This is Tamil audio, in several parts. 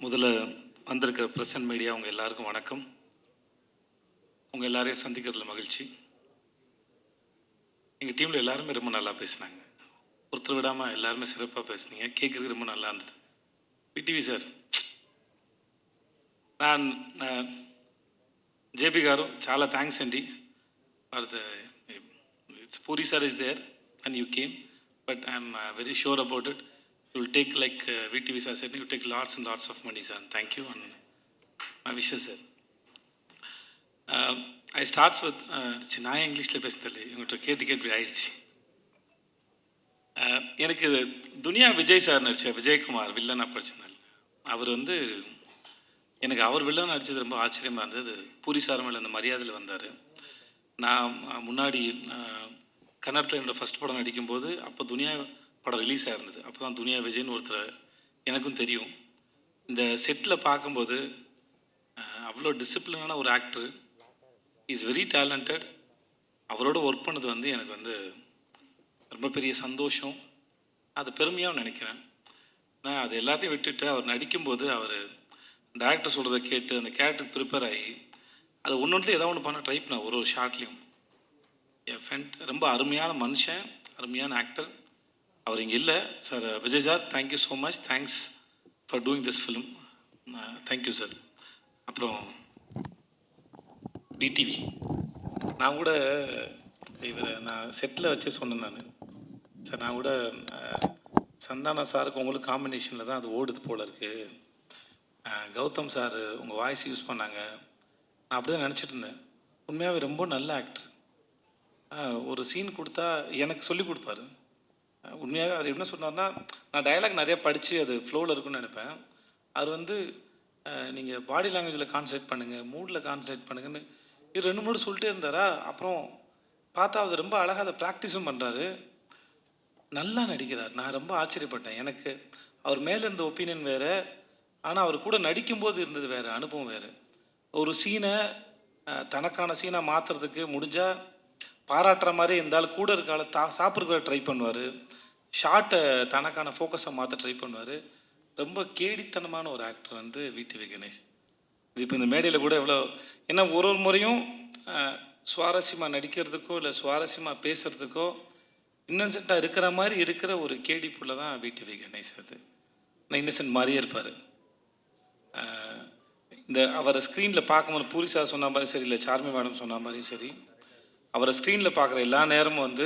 முதல்ல வந்திருக்கிற ப்ரெஸ் அண்ட் மீடியா உங்கள் எல்லாருக்கும் வணக்கம். உங்கள் எல்லாரையும் சந்திக்கிறதுல மகிழ்ச்சி. எங்கள் டீமில் எல்லாருமே ரொம்ப நல்லா பேசினாங்க. ஒருத்தர் விடாமல் எல்லாருமே சிறப்பாக பேசுனீங்க. கேட்குறதுக்கு ரொம்ப நல்லா இருந்தது. విటివి సార్, நான் జేపీ గారు చాలా థ్యాంక్స్ అండి for the Puri sir is there and you came, but I'm very sure about it. You will take, like VTV sir said, you take lots and lots of money, sir. Thank you and my wishes, sir. I starts with நான் இங்கிலீஷில் பேசுதல் இவங்கள்ட்ட கேட்டு ஆயிடுச்சு. எனக்கு துனியா விஜய் சார் நடித்த விஜயகுமார் வில்லனாக படிச்சிருந்தார். அவர் எனக்கு அவர் வில்லன் நடித்தது ரொம்ப ஆச்சரியமாக இருந்தது. பூரி சார் மேலே அந்த மரியாதையில் வந்தார். நான் முன்னாடி கன்னடத்தில் என்னோடய ஃபஸ்ட் படம் நடிக்கும்போது அப்போ துனியா படம் ரிலீஸ் ஆகிருந்தது. அப்போ தான் துனியா விஜய்னு ஒருத்தர் எனக்கும் தெரியும். இந்த செட்டில் பார்க்கும்போது அவ்வளோ டிசிப்ளினான ஒரு ஆக்டர், இஸ் வெரி டேலண்டட். அவரோட ஒர்க் பண்ணது எனக்கு ரொம்ப பெரிய சந்தோஷம், அது பெருமையாக நினைக்கிறேன். நான் அது எல்லாத்தையும் விட்டுட்டு அவர் நடிக்கும்போது அவர் டேரக்டர் சொல்கிறத கேட்டு அந்த கேரக்டருக்கு ப்ரிப்பேர் ஆகி அது ஒன்றுலேயும் ஏதாவது ஒன்று பண்ண ட்ரை பண்ணேன். ஒரு ஷார்ட்லேயும் என் ஃப்ரெண்ட் ரொம்ப அருமையான மனுஷன், அருமையான ஆக்டர். அவர் இங்கே இல்லை sir. Vijay sir, thank you so much. Thanks for doing this film. Thank you sir. அப்புறம் விடிவி, நான் கூட நான் செட்டில் வச்சு சொன்னேன். சார், நான் கூட சந்தானா சாருக்கு உங்களுக்கு காம்பினேஷனில் தான் அது ஓடுது போல் இருக்குது. கௌதம் சார் உங்கள் வாய்ஸ் யூஸ் பண்ணாங்க. நான் அப்படி தான் நினச்சிட்டு இருந்தேன். உண்மையாகவே ரொம்ப நல்ல ஆக்டர். ஒரு சீன் கொடுத்தா எனக்கு சொல்லி கொடுப்பாரு. உண்மையாகவே அவர் என்ன சொன்னார்னா, நான் டயலாக் நிறையா படித்து அது ஃப்ளோவில் இருக்குன்னு நினைப்பேன். அவர் நீங்கள் பாடி லாங்குவேஜில் கான்சன்ட்ரேட் பண்ணுங்கள், மூடில் கான்சன்ட்ரேட் பண்ணுங்கன்னு இது 2-3 சொல்லிட்டே இருந்தாரா. அப்புறம் பார்த்தா அது ரொம்ப அழகாக அதை ப்ராக்டிஸும் பண்ணுறாரு, நல்லா நடிக்கிறார். நான் ரொம்ப ஆச்சரியப்பட்டேன். எனக்கு அவர் மேலே இருந்த ஒப்பீனியன் வேறு, ஆனால் அவர் கூட நடிக்கும்போது இருந்தது வேறு, அனுபவம் வேறு. ஒரு சீனை தனக்கான சீனாக மாற்றுறதுக்கு முடிஞ்சால் பாராட்டுற மாதிரி இருந்தாலும் கூட இருக்கால சாப்பிட்ற ட்ரை பண்ணுவார். ஷார்ட்டை தனக்கான ஃபோக்கஸை மாற்ற ட்ரை பண்ணுவார். ரொம்ப கேடித்தனமான ஒரு ஆக்டர் விடிவி கணேஷ். இது இப்போ இந்த மேடையில் கூட எவ்வளோ ஏன்னா ஒரு முறையும் சுவாரஸ்யமாக நடிக்கிறதுக்கோ இல்லை சுவாரஸ்யமாக பேசுகிறதுக்கோ இன்னசென்ட்டாக இருக்கிற மாதிரி இருக்கிற ஒரு கேடி புள்ள தான் விடிவி கணேஷ். அது நான் இன்னசென்ட் மாதிரியே இருப்பார். இந்த அவரை ஸ்க்ரீனில் பார்க்கும்போது பூரி சார் சொன்ன மாதிரி சரி, இல்லை சார்மி மேடம் சொன்ன மாதிரியும் சரி, அவரை ஸ்க்ரீனில் பார்க்குற எல்லா நேரமும்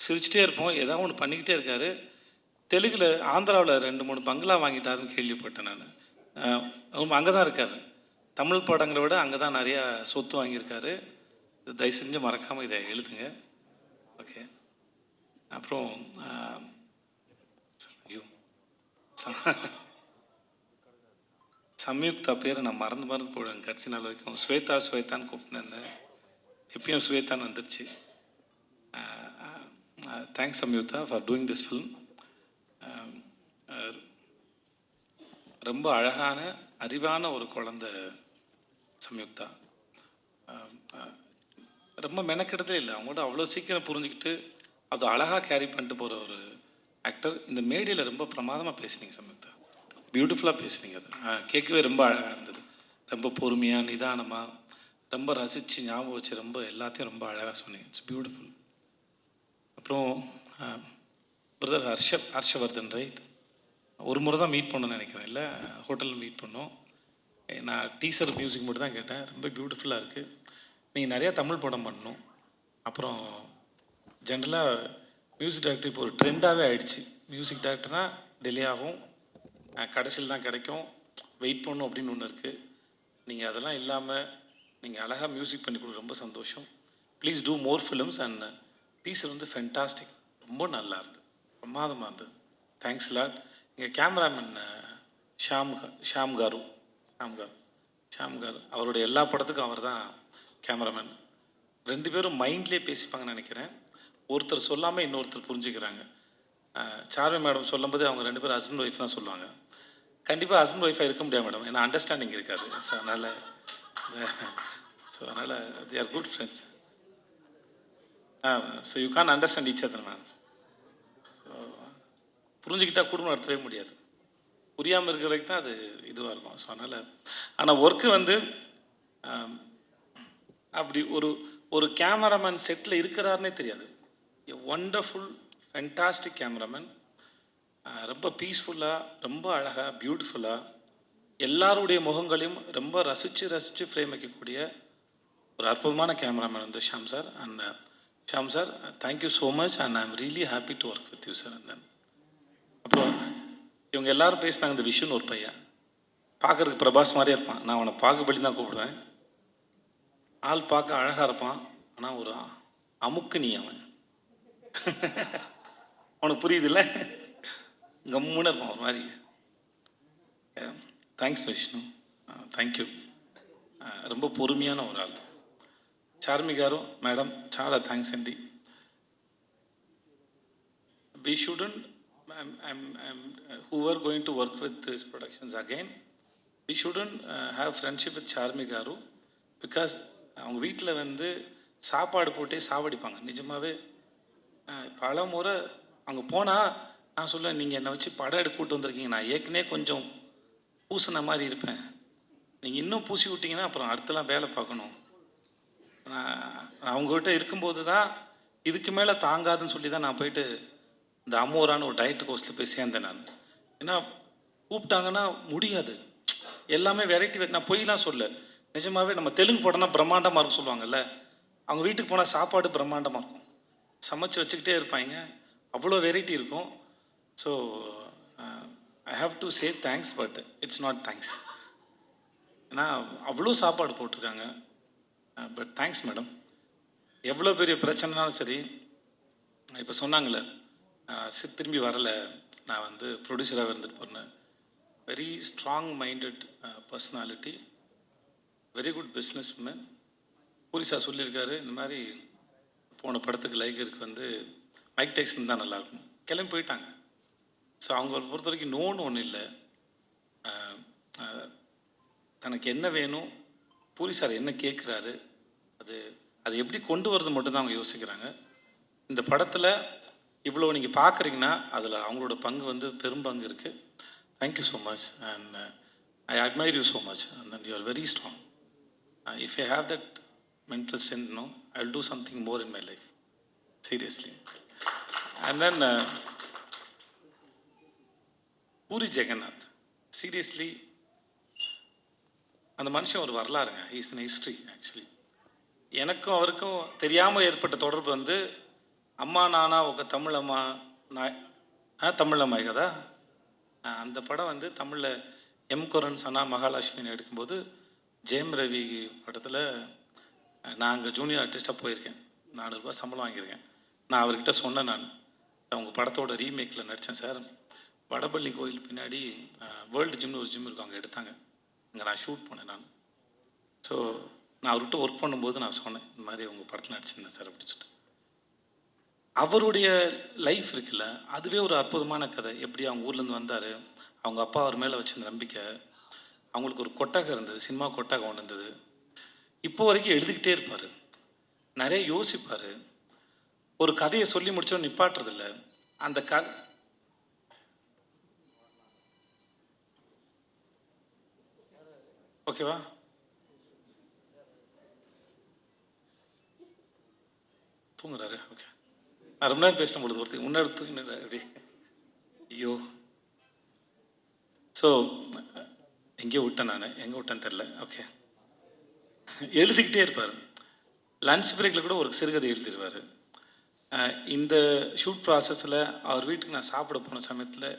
சிரிச்சிட்டே இருப்போம். ஏதாவது ஒன்று பண்ணிக்கிட்டே இருக்கார். தெலுங்கில் ஆந்திராவில் 2-3 பங்களா வாங்கிட்டாருன்னு கேள்விப்பட்டேன் நான். அங்கே தான் இருக்கார். தமிழ் படங்களை விட அங்கே தான் நிறையா சொத்து வாங்கியிருக்காரு. தயவு செஞ்சு மறக்காமல் இதை எழுதுங்க. ஓகே. அப்புறம் சம்யுக்தா பேரை நான் மறந்து போடுவேன் கடைசி நாள் வரைக்கும். ஸ்வேதான்னு கூப்பிட்டுருந்தேன். எப்பயும் ஸ்வேதான்னு வந்துடுச்சு. Thanks Samyuktha for doing this film. ரொம்ப அழகான அறிவான ஒரு குழந்தை சம்யுக்தா. ரொம்ப மெனக்கெடுதலே இல்லை. அவங்கள்ட்ட அவ்வளோ சீக்கிரம் புரிஞ்சுக்கிட்டு அது அழகாக கேரி பண்ணிட்டு போகிற ஒரு ஆக்டர். இந்த மேடையில் ரொம்ப பிரமாதமாக பேசுனீங்க சம்யுக்தா, பியூட்டிஃபுல்லாக பேசுனீங்க. அது கேட்கவே ரொம்ப அழகாக இருந்தது. ரொம்ப பொறுமையாக நிதானமாக ரொம்ப ரசித்து ஞாபகம் வச்சு ரொம்ப எல்லாத்தையும் ரொம்ப அழகாக சொன்னீங்க. It's beautiful. அப்புறம் பிரதர் ஹர்ஷவர்தன், ரைட்? ஒரு முறை தான் மீட் பண்ணணும்னு நினைக்கிறேன், இல்லை ஹோட்டலில் மீட் பண்ணோம். நான் டீசர் மியூசிக் மட்டும் தான் கேட்டேன். ரொம்ப பியூட்டிஃபுல்லாக இருக்குது. நீங்கள் நிறையா தமிழ் படம் பண்ணணும். அப்புறம் ஜென்ரலாக மியூசிக் டைரக்டர் இப்போ ஒரு ட்ரெண்டாகவே ஆகிடுச்சு. மியூசிக் டைரக்டர்னால் டிலே ஆகும், கடைசியில் தான் கிடைக்கும், வெயிட் பண்ணணும் அப்படின்னு ஒன்று இருக்குது. நீங்கள் அதெல்லாம் இல்லாமல் நீங்கள் அழகாக மியூசிக் பண்ணி கொடுக்க ரொம்ப சந்தோஷம். Please do more films. And teaser fantastic, ரொம்ப நல்லா இருந்தது, பிரமாதமாக இருந்தது. Thanks lot. எங்கள் கேமராமேன் ஷாம் காரு அவருடைய எல்லா படத்துக்கும் அவர் தான் கேமராமேன். 2 பேரும் மைண்ட்லேயே பேசிப்பாங்கன்னு நினைக்கிறேன். ஒருத்தர் சொல்லாமல் இன்னொருத்தர் புரிஞ்சுக்கிறாங்க. சார்மி மேடம் சொல்லும்போது அவங்க 2 பேரும் ஹஸ்பண்ட் ஒய்ஃப் தான் சொல்லுவாங்க. கண்டிப்பாக ஹஸ்பண்ட் ஒய்ஃபாக இருக்க முடியாது மேடம், ஏன்னா அண்டர்ஸ்டாண்டிங் இருக்காது. ஸோ அதனால் they are good friends. So you can understand each other ma'am. So புரிஞ்சுக்கிட்டால் குடும்பம் நடத்தவே முடியாது. புரியாமல் இருக்கிற வரைக்கும் தான் அது இதுவாக இருக்கும். ஸோ அதனால் ஆனால் ஒர்க்கு வந்து அப்படி ஒரு ஒரு கேமராமேன் செட்டில் இருக்கிறாருன்னே தெரியாது. எ ஒண்டர்ஃபுல் ஃபென்டாஸ்டிக் கேமராமேன். ரொம்ப பீஸ்ஃபுல்லாக, ரொம்ப அழகாக, பியூட்டிஃபுல்லாக எல்லாருடைய முகங்களையும் ரொம்ப ரசித்து ஃப்ரேம் வைக்கக்கூடிய ஒரு அற்புதமான கேமராமேன் வந்து Sham sir. And Sham sir, thank you so much and I am really happy to work with you sir. And then அப்புறம் இவங்க எல்லாரும் பேசினாங்க. இந்த விஷுன்னு ஒரு பையன் பார்க்குறதுக்கு பிரபாஸ் மாதிரியே இருப்பான். நான் அவனை பாகுபலி தான் கூப்பிடுவேன். ஆள் பார்க்க அழகாக இருப்பான், ஆனால் ஒரு அமுக்கு நீ அவன். அவனுக்கு புரியுதுல்ல, கம்முன்னு இருப்பான் ஒரு மாதிரி. Thanks Vishnu, thank you. ரொம்ப பொறுமையான ஒரு ஆள். చార్మి గారు, మేడం చాలా థ్యాంక్స్ అండి. We shouldn't, who are going to work with these productions again, we shouldn't have friendship with Charmi గారు because அவங்க வீட்டில் வந்து சாப்பாடு போட்டே சாவடிப்பாங்க. நிஜமாகவே பல முறை அங்கே போனால் நான் சொல்ல, நீங்கள் என்னை வச்சு படம் எடுக்க கூட்டு வந்திருக்கீங்க, நான் ஏற்கனவே கொஞ்சம் பூசின மாதிரி இருப்பேன், நீங்கள் இன்னும் பூசி விட்டிங்கன்னா அப்புறம் அடுத்தலாம் வேலை பார்க்கணும். நான் அவங்ககிட்ட இருக்கும்போது தான் இதுக்கு மேலே தாங்காதுன்னு சொல்லி தான் நான் போயிட்டு இந்த அமோரான ஒரு டயட் கோர்ஸில் போய் சேர்ந்தேன் நான். ஏன்னா கூப்பிட்டாங்கன்னா முடியாது, எல்லாமே வெரைட்டி. நான் பொய்லாம் சொல்ல, நிஜமாகவே நம்ம தெலுங்கு படம்னா பிரம்மாண்டமாக இருக்கும் சொல்லுவாங்கல்ல, அவங்க வீட்டுக்கு போனால் சாப்பாடு பிரம்மாண்டமாக இருக்கும், சமைச்சு வச்சுக்கிட்டே இருப்பாங்க, அவ்வளோ வெரைட்டி இருக்கும். So I have to say thanks, but it's not thanks. ஏன்னா அவ்வளோ சாப்பாடு போட்டிருக்காங்க. But thanks madam. எவ்வளோ பெரிய பிரச்சனைனாலும் சரி, இப்போ சொன்னாங்களே திரும்பி வரலை, நான் வந்து ப்ரொடியூசராக இருந்துட்டு போனேன். Very strong minded personality, very good business woman. Puri sir சொல்லியிருக்காரு, இந்த மாதிரி போன படத்துக்கு லைகருக்கு வந்து மைக் டைசன் தான் நல்லாயிருக்கும், கிளம்பி போயிட்டாங்க. ஸோ அவங்கள பொறுத்த வரைக்கும் நோன்னு ஒன்றும் இல்லை. தனக்கு என்ன வேணும், பூரி சார் என்ன கேட்குறாரு, அது எப்படி கொண்டு வரது மட்டும்தான் அவங்க யோசிக்கிறாங்க. இந்த படத்தில் இவ்வளோ நீங்கள் பார்க்குறீங்கன்னா அதில் அவங்களோட பங்கு வந்து பெரும் பங்கு இருக்குது. Thank you so much and I admire you so much and then you are very strong. If I have that mental strength, no, I will do something more in my life, seriously. And then Puri Jagannath, seriously அந்த மனுஷன் ஒரு வரலாறுங்க. Is in history actually. எனக்கும் அவருக்கும் தெரியாமல் ஏற்பட்ட தொடர்பு வந்து அம்மா நானா ఒక தமிழம்மா தமிழம்மாய் கதா, அந்த படம் வந்து தமிழில் எம் குரன் சனா மகாலட்சுமின்னு எடுக்கும்போது ஜெயம் ரவி படத்தில் நான் அங்கே ஜூனியர் ஆர்டிஸ்ட்டாக போயிருக்கேன். 400 ரூபா சம்பளம் வாங்கியிருக்கேன். நான் அவர்கிட்ட சொன்னேன், நான் அவங்க படத்தோட ரீமேக்கில் நடித்தேன் சார், வடபள்ளி கோயில் பின்னாடி வேர்ல்டு ஜிம்னு ஒரு ஜிம் இருக்கும், அங்கே எடுத்தாங்க, அங்கே நான் ஷூட் பண்ணேன் நான். ஸோ நான் அவர்கிட்ட ஒர்க் பண்ணும்போது நான் சொன்னேன், இந்த மாதிரி உங்கள் படத்தில் நடிச்சிருந்தேன் சார் அப்படின்னு சொல்லிட்டு. அவருடைய லைஃப் இருக்குல்ல, அதுவே ஒரு அற்புதமான கதை. எப்படி அவங்க ஊர்லேருந்து வந்தார், அவங்க அப்பா அவர் மேலே வச்சிருந்த நம்பிக்கை, அவங்களுக்கு ஒரு கொட்டகம் இருந்தது, சினிமா கொட்டகம் ஒன்று இருந்தது. இப்போ வரைக்கும் எழுதிக்கிட்டே இருப்பார், நிறைய யோசிப்பார், ஒரு கதையை சொல்லி முடிச்சோன்னு நிப்பாட்டுறதில்ல. அந்த கதை ஓகேவா, தூங்குறாரு. ஓகே, நான் ரொம்ப நேரம் பேசின பொழுது ஒருத்தர் முன்னாடி தூங்கினது அப்படி, ஐயோ. ஸோ எங்கேயோ விட்டேன், நான் எங்கே விட்டேன்னு தெரில. ஓகே, எழுதிக்கிட்டே இருப்பார். லன்ச் பிரேக்கில் கூட ஒரு சிறுகதை எழுதிடுவார். இந்த ஷூட் ப்ராசஸில் அவர் வீட்டுக்கு நான் சாப்பிட போன சமயத்தில்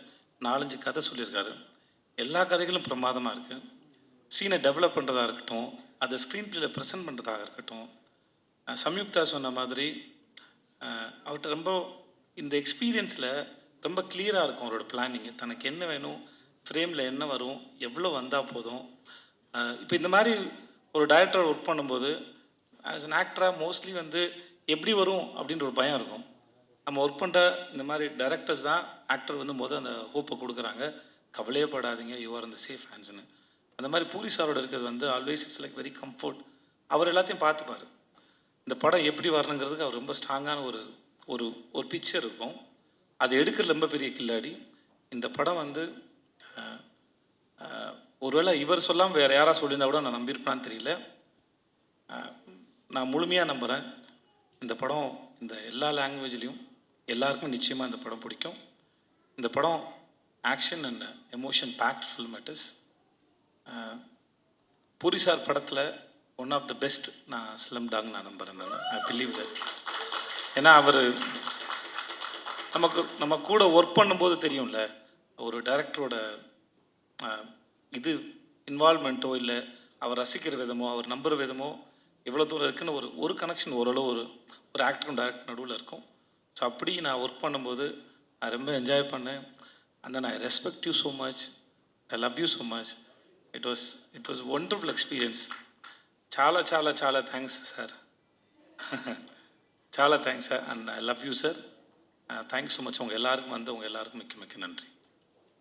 4-5 கதை சொல்லியிருக்காரு. எல்லா கதைகளும் பிரமாதமாக இருக்குது. சீனை டெவலப் பண்ணுறதா இருக்கட்டும், அதை ஸ்க்ரீன் பிளேயில் ப்ரெசென்ட் பண்ணுறதாக இருக்கட்டும். சம்யுக்தா சொன்ன மாதிரி அவர்கிட்ட ரொம்ப இந்த எக்ஸ்பீரியன்ஸில் ரொம்ப கிளியராக இருக்கும் அவரோட பிளானிங்கு. தனக்கு என்ன வேணும், ஃப்ரேமில் என்ன வரும், எவ்வளோ வந்தால் போதும். இப்போ இந்த மாதிரி ஒரு டைரக்டர் ஒர்க் பண்ணும்போது ஆஸ் அன் ஆக்டராக மோஸ்ட்லி வந்து எப்படி வரும் அப்படின்ற ஒரு பயம் இருக்கும். நம்ம ஒர்க் பண்ணுற இந்த மாதிரி டைரக்டர்ஸ் தான் ஆக்டர் வந்து அந்த ஹோப்பை கொடுக்குறாங்க, கவலையே படாதீங்க, யூ ஆர் இந்த சேஃப் ஹேண்ட்ஸ்னு. அந்த மாதிரி பூரி சாரோட இருக்கிறது வந்து always it's like very comfort. அவர் எல்லாத்தையும் பார்த்துப்பார். இந்த படம் எப்படி வரணுங்கிறதுக்கு அவர் ரொம்ப ஸ்ட்ராங்கான ஒரு ஒரு ஒரு பிக்சர் இருக்கும். அதை எடுக்கிறது ரொம்ப பெரிய கில்லாடி. இந்த படம் வந்து ஒருவேளை இவர் சொல்லாமல் வேறு யாராவது சொல்லியிருந்தா கூட நான் நம்பியிருப்பேனான்னு தெரியல. நான் முழுமையாக நம்புகிறேன் இந்த படம் இந்த எல்லா லாங்குவேஜ்லேயும் எல்லாருக்கும் நிச்சயமாக இந்த படம் பிடிக்கும். இந்த படம் action and emotion packed film it is. Puri sir படத்தில் ஒன் ஆஃப் த பெஸ்ட் நான் ஸ்லம் டாக் நான் நம்புகிறேன். I believe that. ஏன்னா அவர் நம்ம கூட ஒர்க் பண்ணும்போது தெரியும்ல, ஒரு டைரக்டரோட இது இன்வால்மெண்ட்டோ இல்லை அவர் ரசிக்கிற விதமோ அவர் நம்புகிற விதமோ எவ்வளோ தூரம் இருக்குன்னு ஒரு கனெக்ஷன் ஓரளவு ஒரு ஆக்டரும் டைரக்டர் நடுவில் இருக்கும். ஸோ அப்படி நான் ஒர்க் பண்ணும்போது நான் ரொம்ப என்ஜாய் பண்ணேன். And then I respect you so much, I love you so much. It was wonderful experience. చాలా చాలా చాలా థ్యాంక్స్ సార్. చాలా thanks sir. And I love you sir. Thanks so much. உங்கள் எல்லாருக்கும் மிக்க மிக்க நன்றி.